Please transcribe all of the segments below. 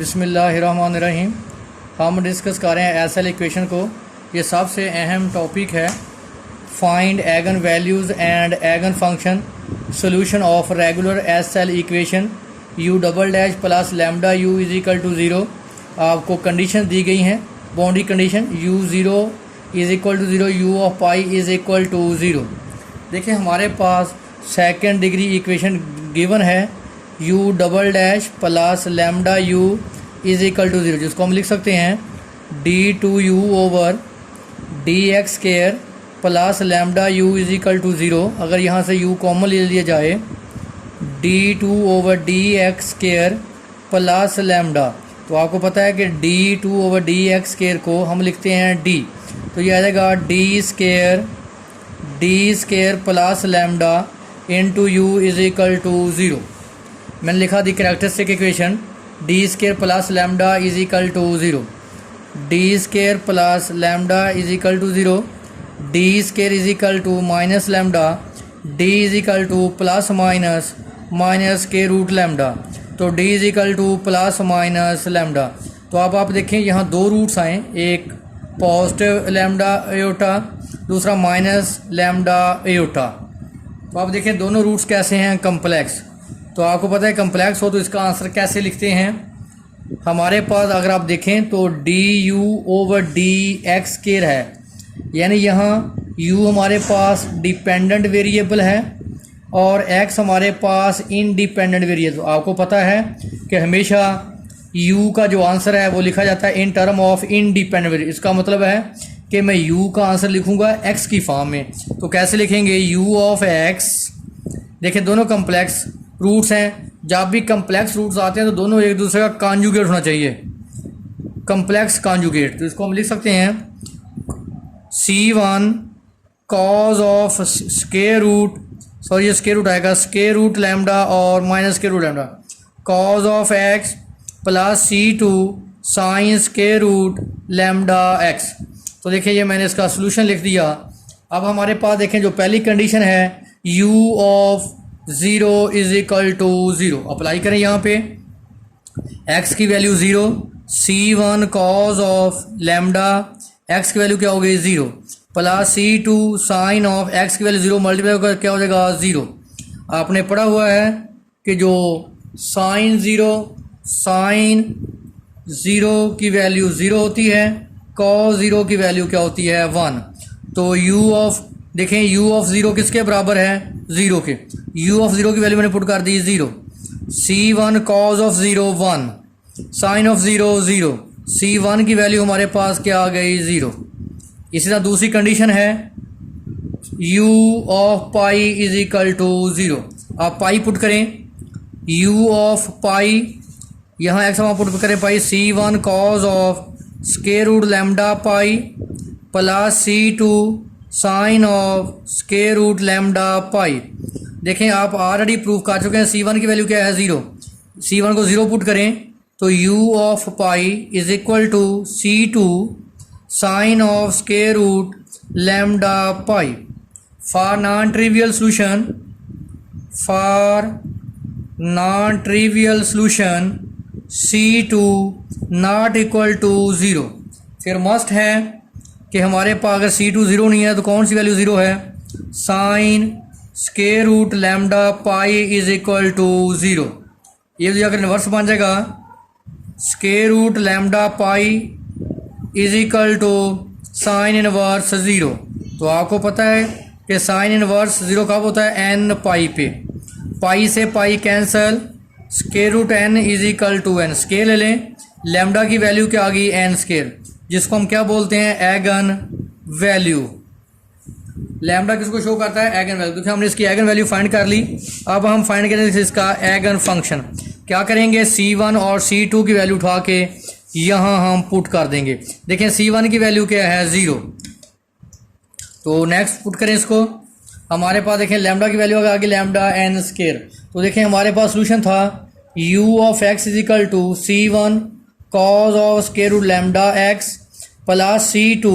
बिस्मिल्लाहिर्रहमानिर्रहीम। हम डिस्कस कर रहे हैं एसएल इक्वेशन को। ये सबसे अहम टॉपिक है। Find eigen values and eigen function solution of regular SL equation u double dash plus lambda u is equal to zero. आपको कंडीशन दी गई हैं, boundary condition u zero is equal to zero, u of pi is equal to zero. देखिए हमारे पास second degree equation given है u double dash plus lambda u is equal to zero, जिसको हम लिख सकते हैं d2u over d x square plus lambda u is equal to zero. अगर यहाँ से u कॉमन ले लिया जाए d2 over d x square plus lambda, तो आपको पता है कि d2 over d x square को हम लिखते हैं d, तो ये आ जाएगा D square plus lambda into u is equal to zero. मैंने लिखा the characteristic equation D square plus lambda is equal to zero, D square plus lambda is equal to zero, D square is equal to minus lambda, D is equal to plus minus minus के root lambda, तो D is equal to plus minus lambda. तो अब आप देखें यहाँ दो roots आए, एक पॉजिटिव लैम्डा एयोटा, दूसरा माइनस लैम्डा एयोटा। तो आप देखें दोनों रूट्स कैसे हैं, कम्प्लेक्स। तो आपको पता है कम्प्लेक्स हो तो इसका आंसर कैसे लिखते हैं। हमारे पास अगर आप देखें तो D u over d x square है, यानी यहाँ u हमारे पास डिपेंडेंट वेरिएबल है और x हमारे पास इंडिपेंडेंट वेरिएबल। तो आपको पता है कि हमेशा u का जो आंसर है वो लिखा जाता है in term of independent variable. इसका मतलब है कि मैं u का आंसर लिखूंगा x की फॉर्म में। तो कैसे लिखेंगे, u ऑफ x। देखिए दोनों कम्प्लेक्स रूट्स हैं, जब भी कम्प्लेक्स रूट्स आते हैं तो दोनों एक दूसरे का कॉन्जुगेट होना चाहिए, कम्प्लेक्स कॉन्जुगेट। तो इसको हम लिख सकते हैं c1 cos of square root, sorry ये स्क्वायर रूट आएगा, स्क्वायर रूट लैम्डा और minus square root lambda, cos of x plus c2 sine square root lambda x। तो देखिए ये मैंने इसका सोल्यूशन लिख दिया। अब हमारे पास देखें जो पहली कंडीशन है u of zero is equal to zero, apply करें यहाँ पे x की value zero, c1 cos of lambda x की वैल्यू क्या हो गई ज़ीरो, plus c2 sine of x की वैल्यू ज़ीरो मल्टीप्लाई होकर क्या हो जाएगा ज़ीरो। आपने पढ़ा हुआ है कि जो साइन ज़ीरो की वैल्यू ज़ीरो होती है, कॉस ज़ीरो की वैल्यू क्या होती है 1। तो u ऑफ देखें u ऑफ ज़ीरो किसके बराबर है, ज़ीरो के। u ऑफ ज़ीरो की वैल्यू मैंने पुट कर दी zero, c1 cos of zero 1, sine of zero zero, c1 की वैल्यू हमारे पास क्या आ गई ज़ीरो। इसी तरह दूसरी कंडीशन है u of pi is equal to zero. आप पाई पुट करें, u ऑफ पाई यहाँ एक्स हम पुट करें pi, c1 cos of square root lambda pi plus c2 sine of square root lambda pi. देखें आप already proof कर चुके हैं c1 की वैल्यू क्या है ज़ीरो, c1 को ज़ीरो पुट करें तो u of pi is equal to c2 sine of square root lambda pi. For non trivial solution c2 not equal to zero. फिर मस्ट है कि हमारे पास अगर c2 ज़ीरो नहीं है तो कौन सी वैल्यू ज़ीरो है, sine square root lambda pi is equal to zero. ये जो अगर इन्वर्स बन जाएगा square root lambda pi is equal to sine inverse zero. तो आपको पता है कि साइन इनवर्स ज़ीरो कब होता है, n पाई पे, पाई से pi cancel, square root n is equal to n, square ले लें, लैम्डा की वैल्यू क्या आ गई n स्केयर, जिसको हम क्या बोलते हैं एगन वैल्यू। लैम्डा किसको शो करता है, एगन वैल्यू। देखिए हमने इसकी एगन वैल्यू फाइंड कर ली। अब हम फाइंड करेंगे इसका एगन फंक्शन। क्या करेंगे, c1 और c2 की वैल्यू उठा के यहाँ हम पुट कर देंगे। देखें c1 की वैल्यू क्या है ज़ीरो, तो नेक्स्ट पुट करें इसको। हमारे पास देखें लैम्डा की वैल्यू आ गई लैम्डा n स्केयर। तो देखें हमारे पास सोल्यूशन था u of x is equal to c1 cos of square root lambda x plus c2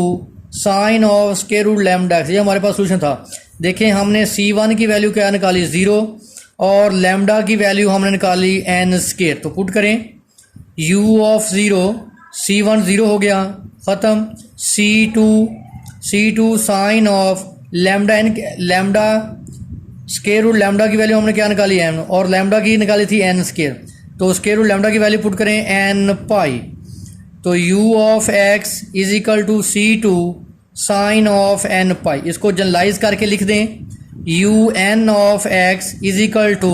sine of square root lambda x। ये हमारे पास सोल्यूशन था। देखें हमने c1 की वैल्यू क्या निकाली ज़ीरो और लैम्डा की वैल्यू हमने निकाली n स्केयर। तो पुट करें u of zero, c1 zero हो गया ख़त्म, c2 sine of lambda n, lambda square root lambda की वैल्यू हमने क्या निकाली एन, और लैम्डा की निकाली थी एन स्केयर, तो स्केयर रूट लैम्डा की वैल्यू पुट करें एन पाई, तो u of x is equal to c2 sine of n pi. इसको जनरलाइज करके लिख दें, u n of x is equal to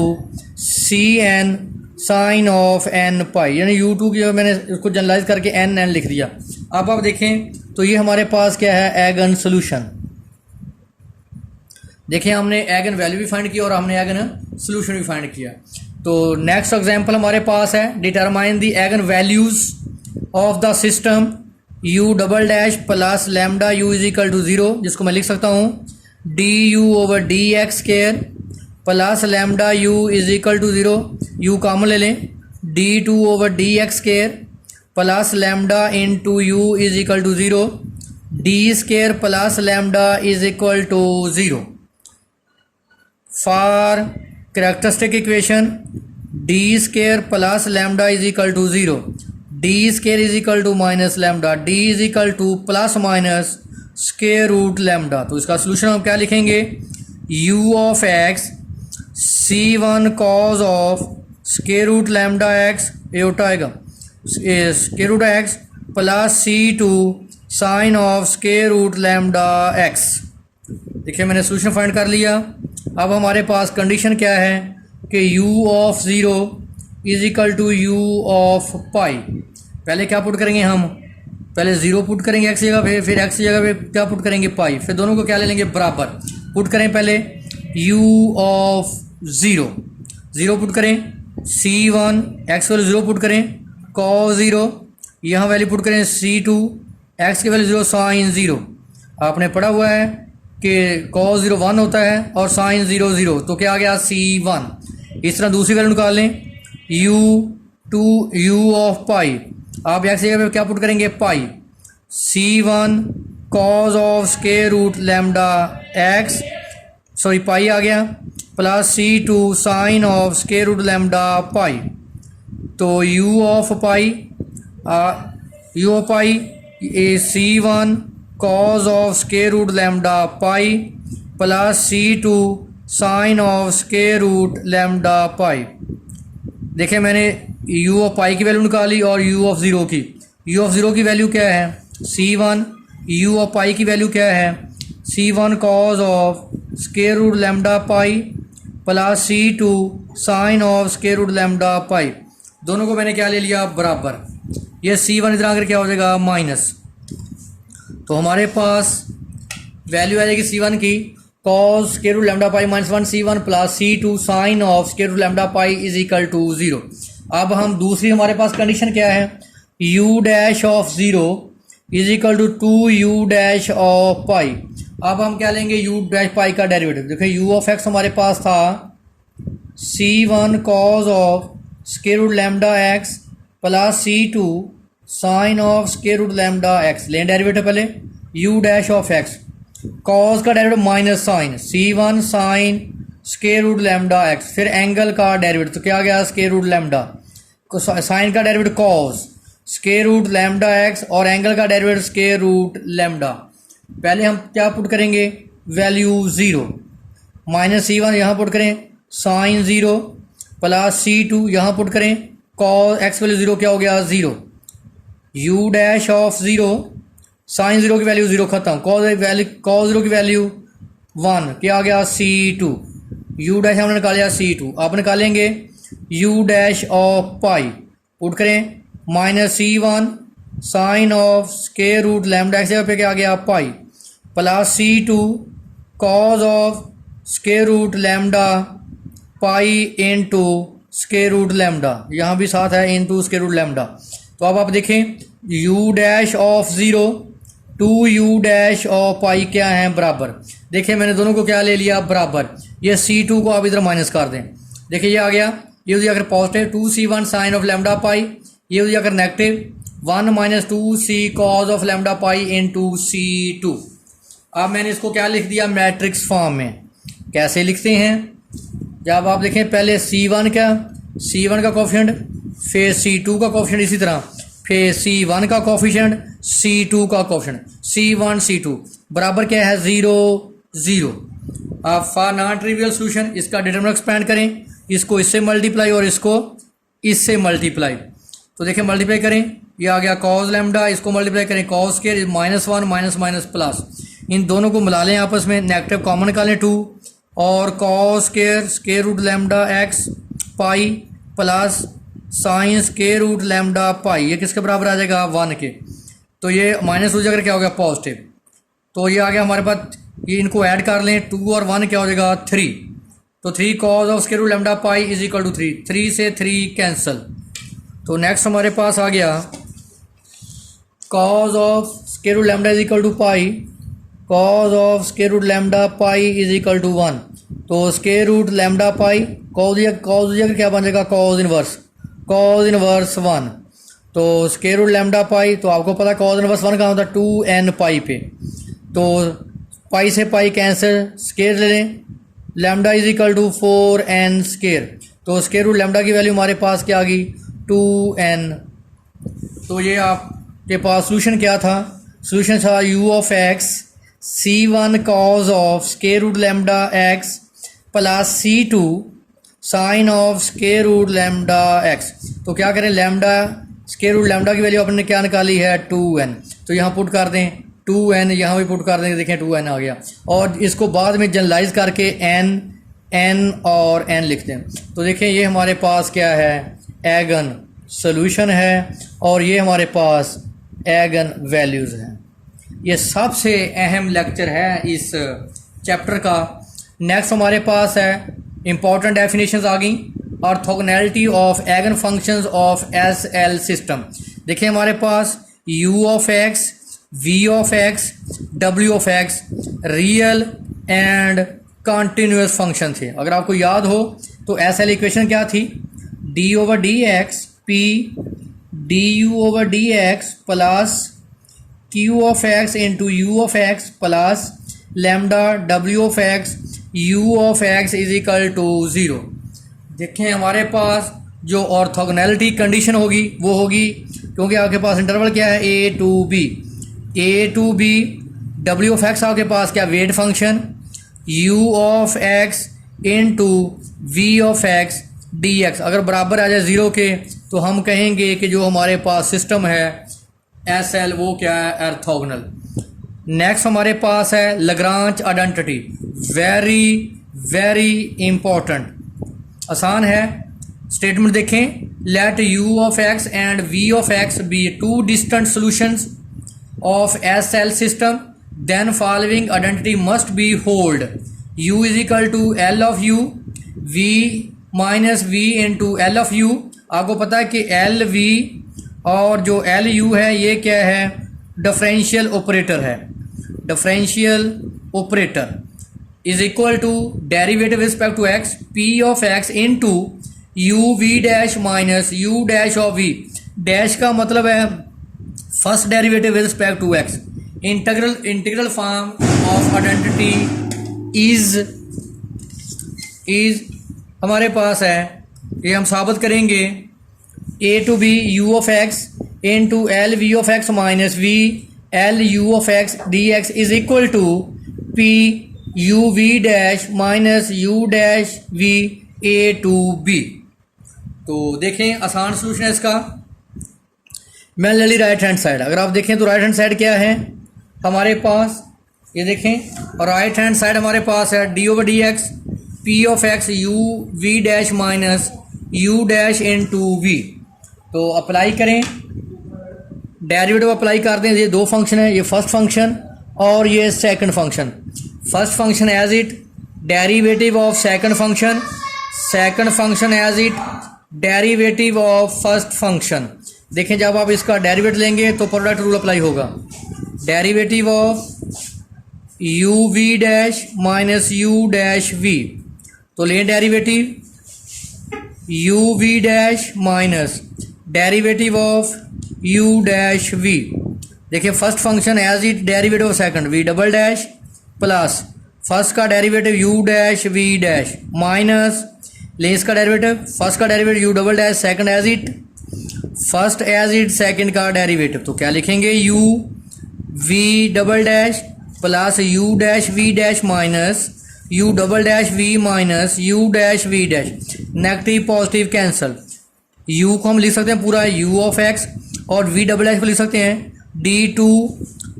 c n sine of n pi, यानी u2 की मैंने उसको जनरलाइज करके n लिख दिया। अब आप देखें तो ये हमारे पास क्या है, एगन सोल्यूशन। देखें हमने एगन वैल्यू भी फाइंड किया और हमने एगन सोल्यूशन भी फाइंड किया। तो नेक्स्ट एग्जांपल हमारे पास है, determine the eigen values of the system u double dash plus lambda u is equal to zero, जिसको मैं लिख सकता हूँ du over d x square plus lambda u is equal to zero, u common ले लें, d2 over d x square plus lambda into u is equal to zero, D square plus lambda is equal to zero. For characteristic equation D square plus lambda is equal to zero, D square is equal to minus lambda, d is equal to plus minus square root lambda. तो इसका solution हम क्या लिखेंगे, u of x c1 cos of square root lambda x, ये उल्टा आएगा, square root x plus c2 sine of square root lambda x। देखिए मैंने सोल्यूशन फाइंड कर लिया। अब हमारे पास कंडीशन क्या है कि u of zero is equal to u of pi. पहले क्या पुट करेंगे हम, पहले ज़ीरो पुट करेंगे x जगह, फिर x जगह पे क्या पुट करेंगे पाई, फिर दोनों को क्या ले लेंगे बराबर। पुट करें पहले u ऑफ ज़ीरो पुट करें, c1 x की वैल्यू ज़ीरो पुट करें, cos ज़ीरो, यहाँ वैल्यू पुट करें c2 x की वैल्यू ज़ीरो साइन ज़ीरो। आपने पढ़ा हुआ है कि cos ज़ीरो 1 होता है और साइन ज़ीरो 0, तो क्या आ गया c1। इस तरह दूसरी वैल्यू निकाल लें, u ऑफ पाई, आप x जगह पे क्या पुट करेंगे pi, c1 cos of square root lambda x, sorry pi आ गया, plus c2 sine of square root lambda pi. तो u of pi c1 cos of square root lambda pi plus c2 sine of square root lambda pi. देखें मैंने u of पाई की value निकाली और u of zero की। u of zero की value क्या है c1, u ऑफ पाई की वैल्यू क्या है c1 cos of square root lambda pi plus c2 sine of square root lambda pi. दोनों को मैंने क्या ले लिया बराबर, ये c1 इधर आकर क्या हो जाएगा माइनस, तो हमारे पास वैल्यू आ जाएगी c1 की cos square root lambda pi minus 1 c1 plus c2 sine of square root lambda pi is equal to zero. अब हम दूसरी हमारे पास कंडीशन क्या है, u dash of zero is equal to 2u dash of pi. अब हम क्या लेंगे u डैश पाई का डेरिवेटिव। देखिए u ऑफ x हमारे पास था c1 cos of square root lambda x plus c2 sine of square root lambda x। लें डेरिवेटिव पहले u dash of x, cos का derivative minus sine c1 sine square root lambda x, फिर angle का derivative, तो क्या आ गया square root lambda, sine का derivative cos square root lambda x और एंगल का डेरिवेटिव स्केयर रूट लैम्डा। पहले हम क्या पुट करेंगे वैल्यू ज़ीरो, माइनस c1 यहाँ पुट करें, साइन ज़ीरो प्लस c2 यहाँ पुट करें, कॉस x वैल्यू ज़ीरो क्या हो गया zero, u dash of zero sine zero की वैल्यू ज़ीरो खत्म, कॉस ज़ीरो की वैल्यू 1 क्या आ गया c2, u डैश हमने निकाला c2। आप निकालेंगे u dash of pi, put करें minus c1 sine of square root lambda x जगह पे क्या आ गया pi plus c2 cos of square root lambda pi into square root lambda, यहाँ भी साथ है इनटू स्केयर रूट लैम्डा। तो अब आप देखें u dash of zero 2u dash of pi क्या है बराबर। देखिए मैंने दोनों को क्या ले लिया बराबर, ये c2 को आप इधर माइनस कर दें, देखिए ये आ गया, ये हो जाएगा अगर positive 2c1 sine of lambda pi, ये हो जाएगा अगर negative 1 minus 2c cos of lambda pi into c2। अब मैंने इसको क्या लिख दिया मैट्रिक्स फॉर्म में। कैसे लिखते हैं, जब आप देखें पहले c1 का कोफिशिएंट फिर C2 का कोफिशिएंट इसी तरह, फिर C1 का कोफिशिएंट, C2 का कोफिशिएंट, C1 C2 बराबर क्या है 0 0। अब फॉर नॉन ट्रिवियल सोल्यूशन इसका डिटरमिनेंट एक्सपेंड करें, इसको इससे मल्टीप्लाई और इसको इससे मल्टीप्लाई। तो देखिए मल्टीप्लाई करें, ये आ गया कॉज लैम्डा, इसको मल्टीप्लाई करें cos square -1 minus minus plus, इन दोनों को मिला लें आपस में, नेगेटिव कॉमन निकालें 2 और cos square root lambda x pi plus sine square root lambda pi, ये किसके बराबर आ जाएगा 1 के। तो ये माइनस हो जाकर क्या हो गया पॉजिटिव, तो ये आ गया हमारे पास, ये इनको ऐड कर लें 2 और 1 क्या हो जाएगा 3। तो 3 cos of square root lambda pi is equal to 3, 3 से 3 कैंसिल। तो नेक्स्ट हमारे पास आ गया cos of square root lambda is equal to pi, cos of square root lambda pi is equal to 1। तो square root lambda pi cos जगह क्या बन जाएगा कॉज इनवर्स 1। तो स्क्वायर रूट लैम्डा पाई, तो आपको पता कॉज इनवर्स 1 कहाँ होता है 2n पाई पे, तो पाई से पाई कैंसिल, स्क्वायर ले लें, lambda is equal to 4n square. तो स्क्वायर रूट लैम्डा की वैल्यू हमारे पास क्या आ गई 2n। तो ये आपके पास सोल्यूशन क्या था, सोल्यूशन था u of x C1 cos of square root lambda x plus C2 sine of square root lambda x। तो क्या करें, लैम्डा स्क्वायर रूट लैम्डा की वैल्यू अपने क्या निकाली है 2n, तो यहाँ पुट कर दें 2n, यहाँ भी पुट कर दें, देखें 2n आ गया, और इसको बाद में जनरलाइज करके n और n लिख दें। तो देखें ये हमारे पास क्या है एगन सॉल्यूशन है, और ये हमारे पास एगन वैल्यूज़ हैं। ये सबसे अहम लेक्चर है इस चैप्टर का। नेक्स्ट हमारे पास है इंपॉर्टेंट डेफिनेशंस आ गई, orthogonality of eigen functions of SL system. देखिए हमारे पास u of x, v of x, w of x real and continuous function थे। अगर आपको याद हो तो SL इक्वेशन क्या थी, d/dx p du/dx plus q of x into u of x plus lambda w of x u of x is equal to 0। देखें हमारे पास जो ऑर्थोगोनैलिटी कंडीशन होगी वो होगी, क्योंकि आपके पास इंटरवल क्या है a to b, w of x आपके पास क्या weight function, u of x into v of x dx अगर बराबर आ जाए 0 के, तो हम कहेंगे कि जो हमारे पास सिस्टम है SL वो क्या है ऑर्थोगोनल। नेक्स्ट हमारे पास है लाग्रांज आइडेंटिटी, वेरी इंपॉर्टेंट, आसान है। स्टेटमेंट देखें, let u of x and v of x be two distinct solutions of SL system, then following identity must be hold, u is equal to l of u, v minus v into l of u। आपको पता है कि l v और जो l u है ये क्या है डिफरेंशियल ऑपरेटर है, differential operator is equal to derivative respect to x p of x into u v dash minus u dash of v, dash का मतलब है first derivative with respect to x। Integral form of identity is हमारे पास है, ये हम साबित करेंगे a to b u of x into l v of x minus v l u of x dx is equal to p u v dash minus u dash v a to b। तो देखें आसान solution है इसका। मैं ले ली right hand side, अगर आप देखें तो राइट हैंड साइड क्या है हमारे पास, ये देखें, और राइट हैंड साइड हमारे पास है d/dx p of x u v dash minus u dash into v। तो अप्लाई करें, डेरिवेटिव अप्लाई कर दें। ये दो फंक्शन है, ये फर्स्ट फंक्शन और ये second function. First function as it derivative of second function as it derivative of first function. देखें जब आप इसका डेरिवेटिव लेंगे तो प्रोडक्ट रूल अप्लाई होगा, derivative of u v dash minus u dash v। तो लें derivative u v dash minus derivative of u dash v। देखिए first function as it derivative of second v double dash plus first का derivative u dash v dash minus लें इसका derivative, first का derivative u double dash, second as it, first as it second का derivative, तो क्या लिखेंगे u v double dash plus u dash v dash minus u double dash v minus u dash v dash, negative positive cancel, u को हम लिख सकते हैं पूरा u ऑफ x और v डबल डैश को लिख सकते हैं d2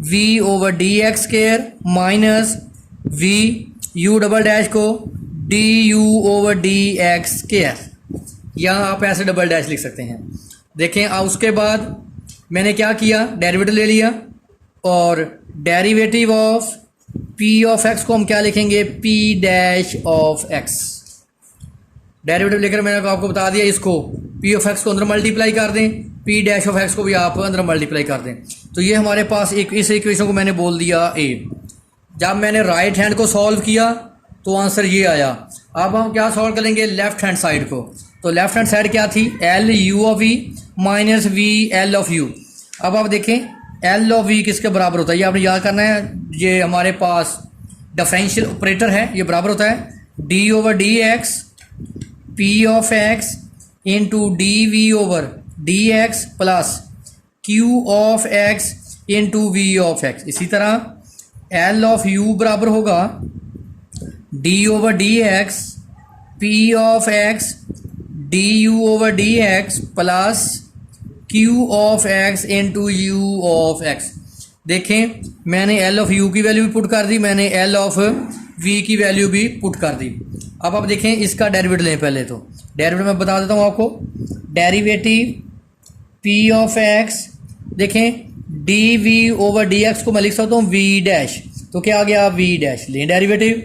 v over d x square minus v u double dash को du over d x square, यहाँ आप ऐसे डबल डैश लिख सकते हैं। देखें अब उसके बाद मैंने क्या किया, डेरिवेटिव ले लिया और derivative of p of x को हम क्या लिखेंगे p dash of x, derivative लेकर मैंने आपको बता दिया, इसको p ऑफ x को अंदर मल्टीप्लाई कर दें, p डैश ऑफ x को भी आप अंदर मल्टीप्लाई कर दें, तो ये हमारे पास एक इस इक्वेशन को मैंने बोल दिया a। जब मैंने राइट हैंड को सॉल्व किया तो आंसर ये आया। अब हम क्या सॉल्व करेंगे लेफ्ट हैंड साइड को, तो लेफ्ट हैंड साइड क्या थी l u of v minus v l of u. अब आप देखें एल ऑफ वी किसके बराबर होता है, ये आपने याद करना है, ये हमारे पास डिफरेंशियल ऑपरेटर है, ये बराबर होता है d over d x p of x into d v over d x plus q of x into v of x. इसी तरह एल ऑफ यू बराबर होगा d over d x p of x d u over d x plus q of x into u of x. देखें मैंने l of u की value भी put कर दी, मैंने एल ऑफ वी की वैल्यू भी पुट कर दी। अब आप देखें इसका डेरिवेटिव लें, पहले तो डेरिवेटिव मैं बता देता हूँ आपको, डेरिवेटिव पी ऑफ एक्स, देखें d v over d x को मैं लिख सकता हूँ वी डैश, तो क्या आ गया वी डैश, लें derivative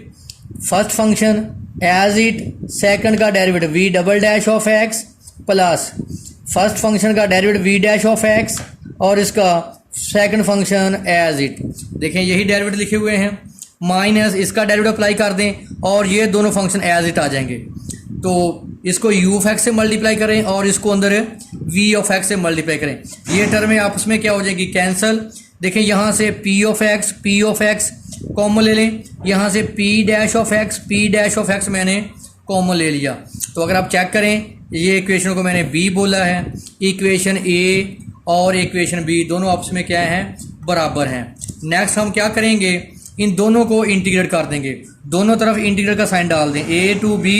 first function as it, second का derivative v double dash of x plus first function का derivative v dash of x और इसका सेकंड फंक्शन एज इट। देखें यही डेरिवेटिव लिखे हुए हैं, माइनस इसका डेरिवेटिव अप्लाई कर दें और ये दोनों फंक्शन एज इट आ जाएंगे, तो इसको u ऑफ एक्स से मल्टीप्लाई करें और इसको अंदर v ऑफ एक्स से मल्टीप्लाई करें, ये टर्में आपस में क्या हो जाएगी कैंसल। देखें यहाँ से p ऑफ एक्स कॉमन ले लें, यहाँ से p डैश ऑफ एक्स मैंने कॉमन ले लिया, तो अगर आप चेक करें ये इक्वेशन को मैंने b बोला है, इक्वेशन a और इक्वेशन b दोनों आपस में क्या हैं बराबर हैं। नेक्स्ट हम क्या करेंगे, इन दोनों को इंटीग्रेट कर देंगे, दोनों तरफ इंटीग्रेट का साइन डाल दें, a टू b,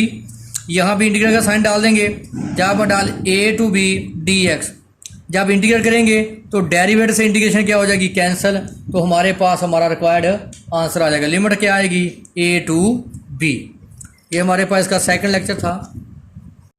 यहाँ भी इंटीग्रेट का साइन डाल देंगे, जब डाल a टू b dx, जब इंटीग्रेट करेंगे तो डेरिवेटिव से इंटीग्रेशन क्या हो जाएगी कैंसल, तो हमारे पास हमारा रिक्वायर्ड आंसर आ जाएगा। लिमिट क्या आएगी a टू b। ये हमारे पास इसका सेकंड लेक्चर था।